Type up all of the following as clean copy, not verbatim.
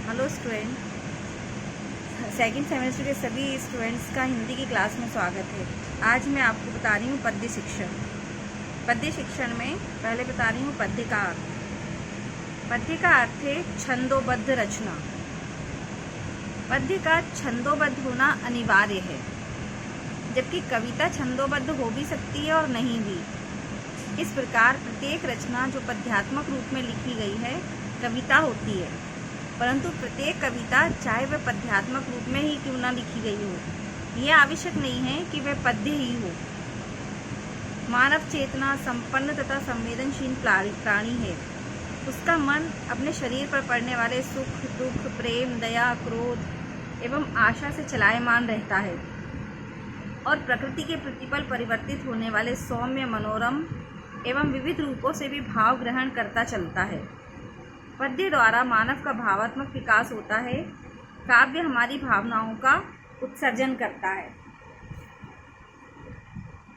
Hello student, second semester के सभी students का हिंदी की क्लास में स्वागत है। आज मैं आपको बता रही हूँ पद्य शिक्षण। पद्य शिक्षण में पहले बता रही हूँ पद्य का अर्थ। पद्य का अर्थ है छंदोबद्ध रचना। पद्य का छंदोबद्ध होना अनिवार्य है, जबकि कविता छंदोबद्ध हो भी सकती है और नहीं भी। इस प्रकार प्रत्येक रचना जो पद्यात्मक रूप में लिखी गई है कविता होती है, परंतु प्रत्येक कविता चाहे वह पद्यात्मक रूप में ही क्यों न लिखी गई हो, यह आवश्यक नहीं है कि वह पद्य ही हो। मानव चेतना संपन्न तथा संवेदनशील प्राणी है। उसका मन अपने शरीर पर पड़ने वाले सुख, दुख, प्रेम, दया, क्रोध एवं आशा से चलायमान रहता है और प्रकृति के प्रतिपल परिवर्तित होने वाले सौम्य, मनोरम एवं विविध रूपों से भी भाव ग्रहण करता चलता है। पद्य द्वारा मानव का भावात्मक विकास होता है। काव्य हमारी भावनाओं का उत्सर्जन करता है।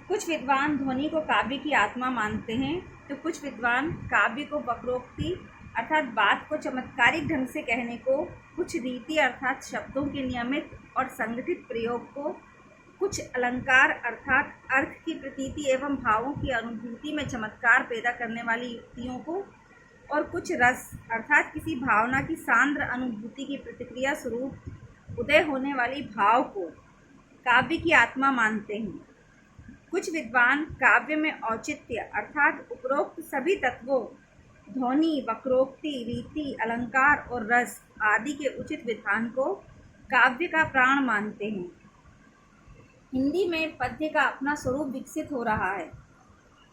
कुछ विद्वान ध्वनि को काव्य की आत्मा मानते हैं, तो कुछ विद्वान काव्य को वक्रोक्ति अर्थात बात को चमत्कारिक ढंग से कहने को, कुछ रीति अर्थात शब्दों के नियमित और संगठित प्रयोग को, कुछ अलंकार अर्थात अर्थ की प्रतीति एवं भावों की अनुभूति में चमत्कार पैदा करने वाली युक्तियों को, और कुछ रस अर्थात किसी भावना की सांद्र अनुभूति की प्रतिक्रिया स्वरूप उदय होने वाली भाव को काव्य की आत्मा मानते हैं। कुछ विद्वान काव्य में औचित्य अर्थात उपरोक्त सभी तत्वों ध्वनि, वक्रोक्ति, रीति, अलंकार और रस आदि के उचित विधान को काव्य का प्राण मानते हैं। हिंदी में पद्य का अपना स्वरूप विकसित हो रहा है।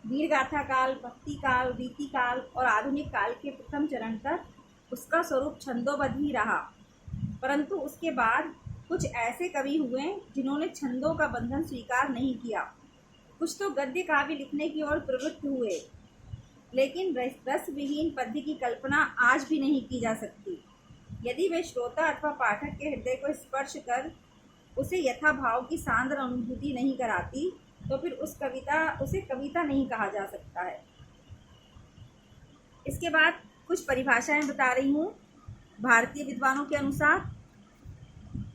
वीरगाथा काल, भक्ति काल, रीति काल और आधुनिक काल के प्रथम चरण तक उसका स्वरूप छंदोबद्ध ही रहा, परंतु उसके बाद कुछ ऐसे कवि हुए जिन्होंने छंदों का बंधन स्वीकार नहीं किया। कुछ तो गद्य काव्य लिखने की ओर प्रवृत्त हुए, लेकिन रस विहीन पद्य की कल्पना आज भी नहीं की जा सकती। यदि वे श्रोता अथवा पाठक के हृदय को स्पर्श कर उसे यथाभाव की सांद्र अनुभूति नहीं कराती, तो फिर उसे कविता नहीं कहा जा सकता है। इसके बाद कुछ परिभाषाएं बता रही हूँ भारतीय विद्वानों के अनुसार।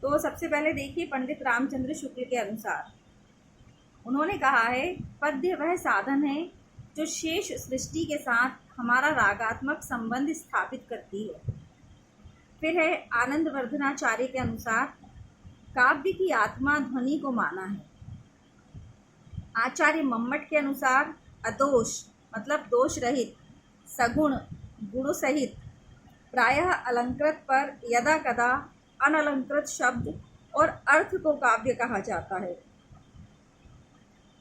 तो सबसे पहले देखिए पंडित रामचंद्र शुक्ल के अनुसार उन्होंने कहा है, पद्य वह साधन है जो शेष सृष्टि के साथ हमारा रागात्मक संबंध स्थापित करती है। फिर है आनंद वर्धनाचार्य के अनुसार, काव्य की आत्मा ध्वनि को माना है। आचार्य मम्मट के अनुसार अदोष मतलब दोष रहित, सगुण गुण सहित, प्रायः अलंकृत पर यदा कदा अनलंकृत शब्द और अर्थ को काव्य कहा जाता है।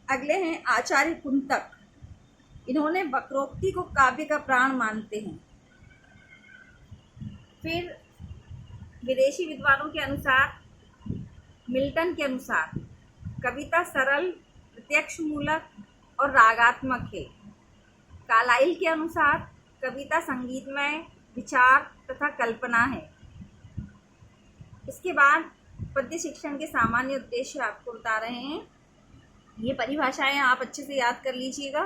अगले हैं आचार्य कुंतक। इन्होंने वक्रोक्ति को काव्य का प्राण मानते हैं। फिर विदेशी विद्वानों के अनुसार, मिल्टन के अनुसार, कविता सरल, प्रत्यक्ष मूलक और रागात्मक है। कार्लाइल के अनुसार कविता संगीतमय, विचार तथा कल्पना है। इसके बाद पद्य शिक्षण के सामान्य उद्देश्य आपको बता रहे हैं। ये परिभाषाएं आप अच्छे से याद कर लीजिएगा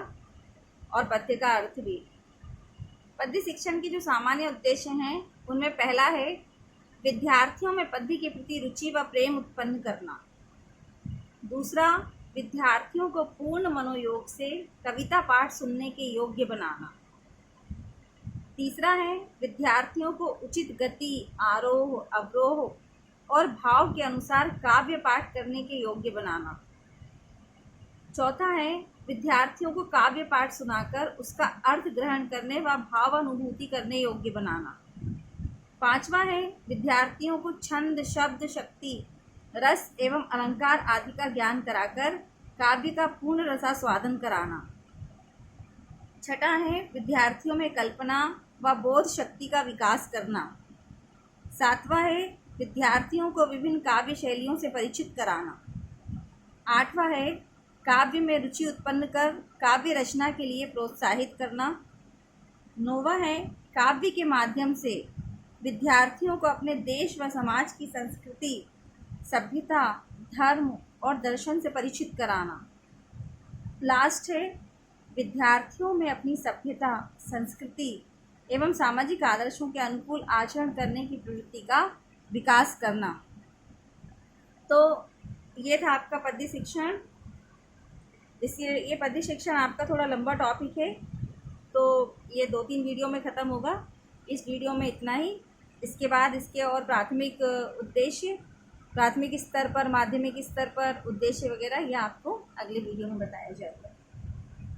और पद्य का अर्थ भी। पद्य शिक्षण के जो सामान्य उद्देश्य हैं उनमें पहला है विद्यार्थियों में पद्य के प्रति रुचि व प्रेम उत्पन्न करना। दूसरा, विद्यार्थियों को पूर्ण मनोयोग से कविता पाठ सुनने के योग्य बनाना। तीसरा है विद्यार्थियों को उचित गति, आरोह, अवरोह और भाव के अनुसार काव्य पाठ करने के योग्य बनाना। चौथा है विद्यार्थियों को काव्य पाठ सुनाकर उसका अर्थ ग्रहण करने व भावानुभूति करने योग्य बनाना। पांचवा है विद्यार्थियों को छंद, शब्द, शक्ति, रस एवं अलंकार आदि का ज्ञान कराकर काव्य का पूर्ण रसास्वादन कराना। छठा है विद्यार्थियों में कल्पना व बोध शक्ति का विकास करना। सातवां है विद्यार्थियों को विभिन्न काव्य शैलियों से परिचित कराना। आठवां है काव्य में रुचि उत्पन्न कर काव्य रचना के लिए प्रोत्साहित करना। नौवां है काव्य के माध्यम से विद्यार्थियों को अपने देश व समाज की संस्कृति, सभ्यता, धर्म और दर्शन से परिचित कराना। लास्ट है विद्यार्थियों में अपनी सभ्यता, संस्कृति एवं सामाजिक आदर्शों के अनुकूल आचरण करने की प्रवृत्ति का विकास करना। तो ये था आपका पद्य शिक्षण। ये पद्य शिक्षण आपका थोड़ा लंबा टॉपिक है, तो ये 2-3 वीडियो में ख़त्म होगा। इस वीडियो में इतना ही। इसके बाद इसके और प्राथमिक उद्देश्य, प्राथमिक स्तर पर, माध्यमिक स्तर पर उद्देश्य वगैरह, ये आपको अगले वीडियो में बताया जाएगा।